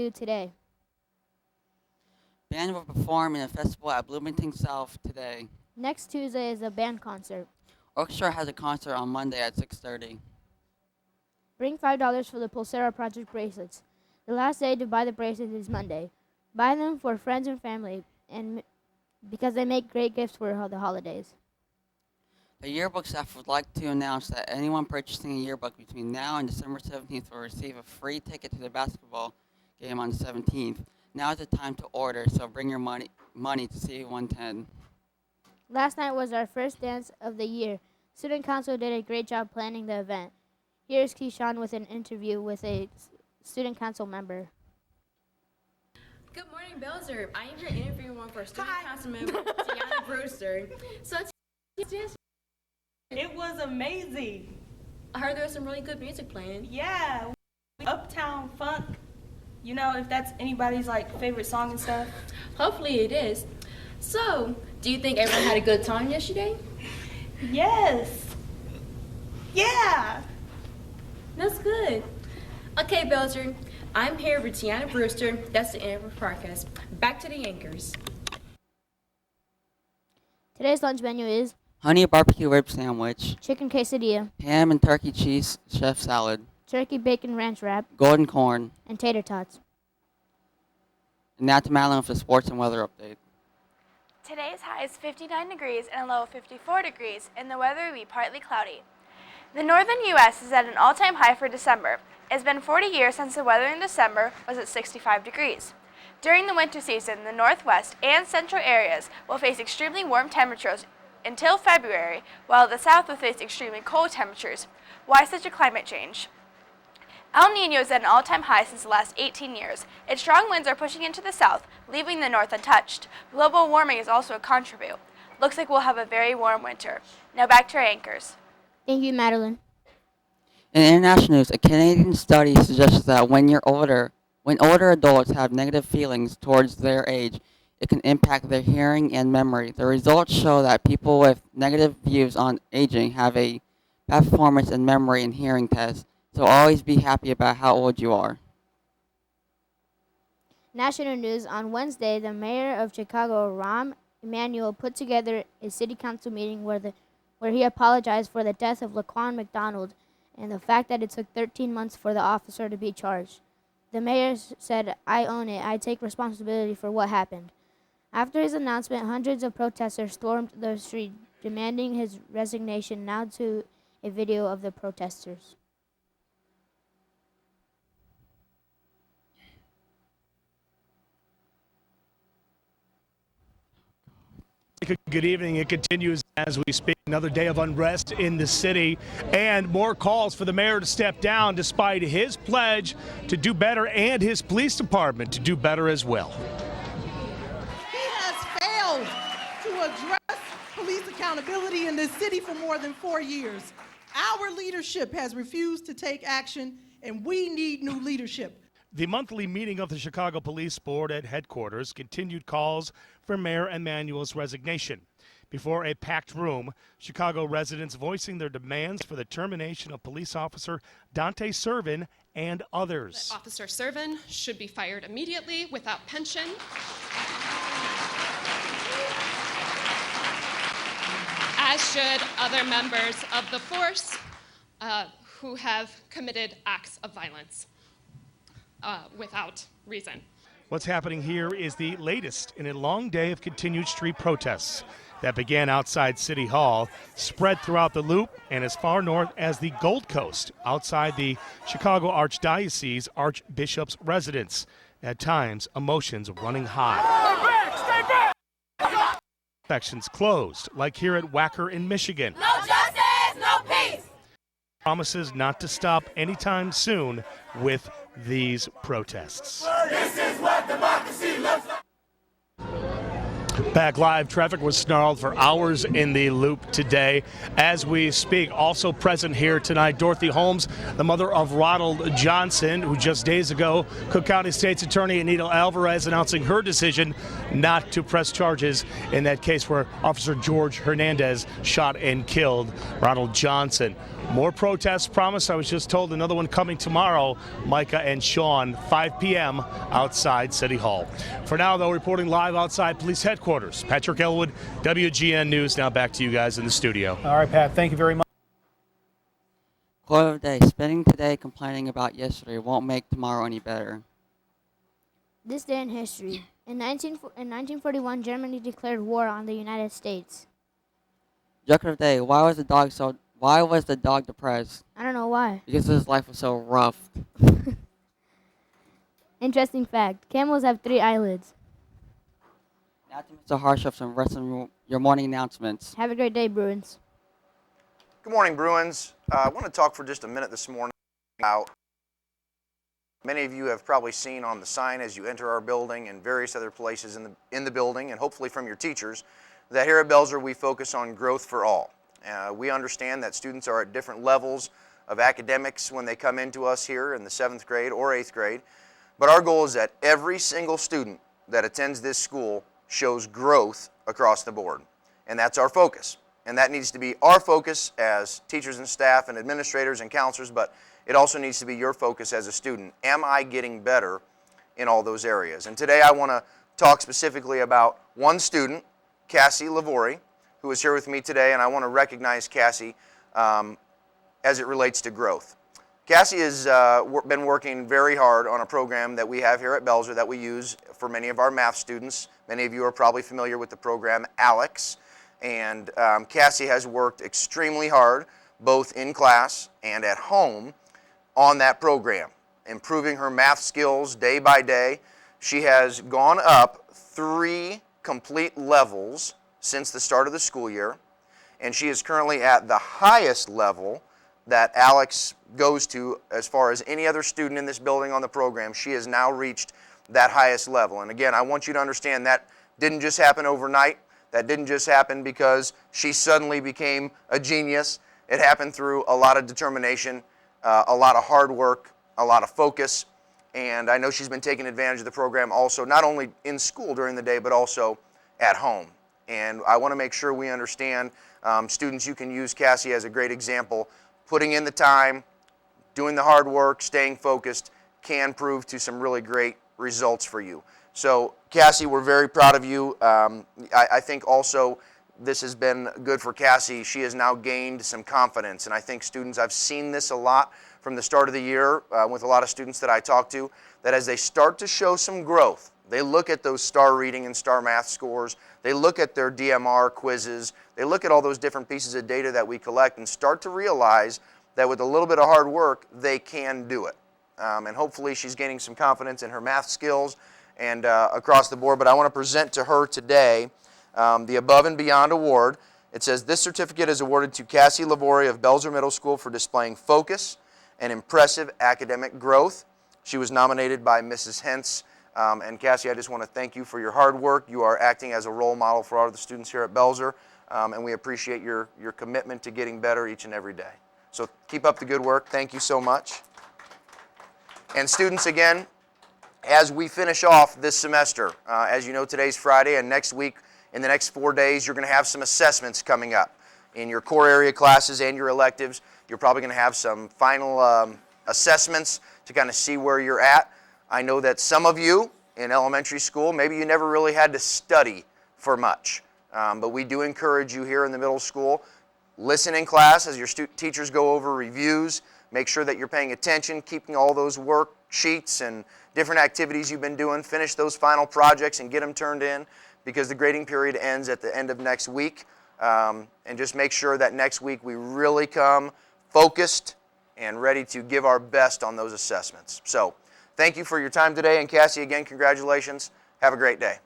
do today? Band will perform in a festival at Bloomington South today. Next Tuesday is a band concert. Orchestra has a concert on Monday at 6:30. Bring $5 for the Pulsera Project bracelets. The last day to buy the bracelets is Monday. Buy them for friends and family, and because they make great gifts for the holidays. The yearbook staff would like to announce that anyone purchasing a yearbook between now and December 17th will receive a free ticket to the basketball game on the 17th. Now is the time to order, so bring your money to C110. Last night was our first dance of the year. Student Council did a great job planning the event. Here's Keyshawn with an interview with a Student Council member. Good morning, Belzer. I am here interviewing one of our Student Council member, Tiana Brewster. So, it was amazing. I heard there was some really good music playing. Yeah, Uptown Funk. You know, if that's anybody's favorite song and stuff. Hopefully it is. So, do you think everyone had a good time yesterday? Yes. Yeah. That's good. Okay, Belzer. I'm here with Tiana Brewster. That's the end of our podcast. Back to the anchors. Today's lunch menu is Honey barbecue rib sandwich, chicken quesadilla, ham and turkey cheese chef salad, turkey bacon ranch wrap, golden corn, and tater tots. and now to Madeline for the sports and weather update. Today's high is 59 degrees and a low of 54 degrees, and the weather will be partly cloudy. The northern U.S. is at an all-time high for December. It's been 40 years since the weather in December was at 65 degrees. During the winter season, the northwest and central areas will face extremely warm temperatures until February, while the south will face extremely cold temperatures. Why such a climate change? El Nino is at an all-time high since the last 18 years. Its strong winds are pushing into the south, leaving the north untouched. Global warming is also a contribute. Looks like we'll have a very warm winter. Now back to our anchors. Thank you, Madeline. In international news, a Canadian study suggests that when older adults have negative feelings towards their age, it can impact their hearing and memory. The results show that people with negative views on aging have a bad performance in memory and hearing tests, so always be happy about how old you are. National news on Wednesday, the mayor of Chicago, Rahm Emanuel, put together a city council meeting where he apologized for the death of Laquan McDonald and the fact that it took 13 months for the officer to be charged. The mayor said, "I own it. I take responsibility for what happened." After his announcement, hundreds of protesters stormed the street demanding his resignation. Now to a video of the protesters. Good evening. It continues as we speak. Another day of unrest in the city and more calls for the mayor to step down despite his pledge to do better and his police department to do better as well. He has failed to address police accountability in this city for more than 4 years. Our leadership has refused to take action, and we need new leadership. The monthly meeting of the Chicago Police Board at headquarters continued calls for Mayor Emanuel's resignation. Before a packed room, Chicago residents voicing their demands for the termination of police officer Dante Servin and others. Officer Servin should be fired immediately without pension. As should other members of the force who have committed acts of violence without reason. What's happening here is the latest in a long day of continued street protests that began outside City Hall, spread throughout the Loop, and as far north as the Gold Coast, outside the Chicago Archdiocese Archbishop's residence. At times, emotions running high. Stay back! Sections closed, like here at Wacker in Michigan. No justice, no peace! Promises not to stop anytime soon with these protests. This is what democracy looks like. Back live, traffic was snarled for hours in the loop today. As we speak, also present here tonight, Dorothy Holmes, the mother of Ronald Johnson, who just days ago, Cook County State's Attorney Anita Alvarez announcing her decision not to press charges in that case where Officer George Hernandez shot and killed Ronald Johnson. More protests promised. I was just told another one coming tomorrow. Micah and Sean, 5 p.m. outside City Hall. For now, though, reporting live outside police headquarters, Patrick Elwood, WGN News. Now back to you guys in the studio. All right, Pat, thank you very much. Quote of the day, spending today complaining about yesterday won't make tomorrow any better. This day in history. In 1941, Germany declared war on the United States. Joke of the day, why was the dog depressed? I don't know why. Because his life was so rough. Interesting fact. Camels have 3 eyelids. Now to Mr. Harshoff, some rest of your morning announcements. Have a great day, Bruins. Good morning, Bruins. I want to talk for just a minute this morning about many of you have probably seen on the sign as you enter our building and various other places in the building, and hopefully from your teachers, that here at Belzer we focus on growth for all. We understand that students are at different levels of academics when they come into us here in the 7th grade or 8th grade, but our goal is that every single student that attends this school shows growth across the board, and that's our focus. And that needs to be our focus as teachers and staff and administrators and counselors, but it also needs to be your focus as a student. Am I getting better in all those areas? And today I want to talk specifically about one student, Cassie Lavori, who is here with me today, and I want to recognize Cassie as it relates to growth. Cassie has been working very hard on a program that we have here at Belzer that we use for many of our math students. Many of you are probably familiar with the program ALEX, and Cassie has worked extremely hard both in class and at home on that program, improving her math skills day by day. She has gone up 3 complete levels since the start of the school year, and she is currently at the highest level that Alex goes to as far as any other student in this building on the program. She has now reached that highest level. And again, I want you to understand that didn't just happen overnight. That didn't just happen because she suddenly became a genius. It happened through a lot of determination, a lot of hard work, a lot of focus, and I know she's been taking advantage of the program also, not only in school during the day, but also at home. And I want to make sure we understand, students, you can use Cassie as a great example. Putting in the time, doing the hard work, staying focused can prove to some really great results for you. So, Cassie, we're very proud of you. I think also this has been good for Cassie. She has now gained some confidence, and I think students, I've seen this a lot from the start of the year with a lot of students that I talk to, that as they start to show some growth, they look at those star reading and star math scores, they look at their DMR quizzes, they look at all those different pieces of data that we collect and start to realize that with a little bit of hard work, they can do it. And hopefully she's gaining some confidence in her math skills and across the board. But I want to present to her today the Above and Beyond Award. It says, this certificate is awarded to Cassie Lavori of Belzer Middle School for displaying focus and impressive academic growth. She was nominated by Mrs. Hentz. And Cassie, I just want to thank you for your hard work. You are acting as a role model for all of the students here at Belzer, and we appreciate your commitment to getting better each and every day. So keep up the good work. Thank you so much. And students, again, as we finish off this semester, as you know, today's Friday, and next week, in the next 4 days, you're going to have some assessments coming up. In your core area classes and your electives, you're probably going to have some final assessments to kind of see where you're at. I know that some of you in elementary school, maybe you never really had to study for much, but we do encourage you here in the middle school, listen in class as your teachers go over reviews, make sure that you're paying attention, keeping all those worksheets and different activities you've been doing, finish those final projects and get them turned in, because the grading period ends at the end of next week. And just make sure that next week we really come focused and ready to give our best on those assessments. So thank you for your time today, and Cassie, again, congratulations. Have a great day.